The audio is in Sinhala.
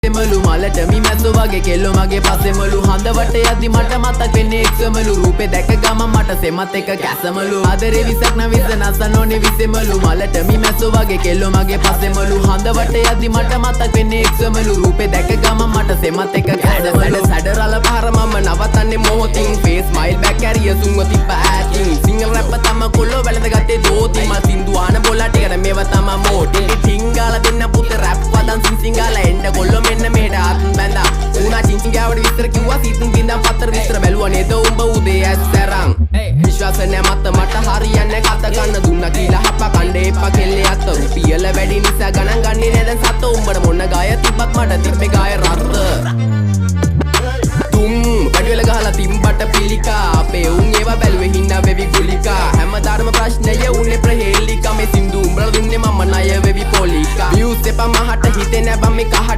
විසෙමලු මලට මිමැස්සෝ වගේ කෙල්ලෝ මගේ පස්සෙමලු හඳවට යද්දි මට මතක් වෙන්නේ එක්සමලු රූපේ දැක ගමන් මට සෙමත් එක කැසමලු ආදරේ විසක් නවිස නසනෝනේ විසෙමලු මලට මිමැස්සෝ වගේ කෙල්ලෝ මගේ පස්සෙමලු හඳවට යද්දි මට මතක් වෙන්නේ එක්සමලු රූපේ දැක ගමන් මට සෙමත් එක කැසමලු සැඩරල පහර මම නවතන්නේ මොහොතින් ෆේස් ස්මයිල් බැක් කැරිය සුන්ව තිබ්බ ඇතින් සිංගල් රැප් තම කොල්ලෝ වැළඳ ගත්තේ දෝති මල් සින්දු ආන බොලා ටිකට මේව තම මෝටි ටිංගාල දෙන්න පුත රැප් වදන් සිංගාල එන්න කොල්ලෝ මෙන්න මෙහෙට ආත්ම බැඳා උනා චිංචිංගාවට විස්තර කිව්වා සීතුන් බින්දම් පතර විස්තර බැලුවා නේද උඹ උදේ ඇස්තරන් විශ්වාස නැ මත මට හරියන්නේ කත ගන්න දුන්නා කියලා හප්ප කණ්ඩේ එපා කෙල්ලේ අත රුපියල වැඩි නිසා ගණන් ගන්නේ නේද සත උඹට මොන ගාය තිබ්බත් මට තිබ්බේ ගාය රත්ත තුම් වැඩිවල ගහලා තිම්බට පිළිකා අපේ උන් ඒවා බැලුවේ හින්නා වෙවි ගුලිකා හැමදාම ප්‍රශ්නය උන්නේ ප්‍රහේලිකා මේ සින්දු උඹලා දුන්නේ මම ණය වෙවි පොලිකා views එපා මහට හිතේ නැබම් මේ කහට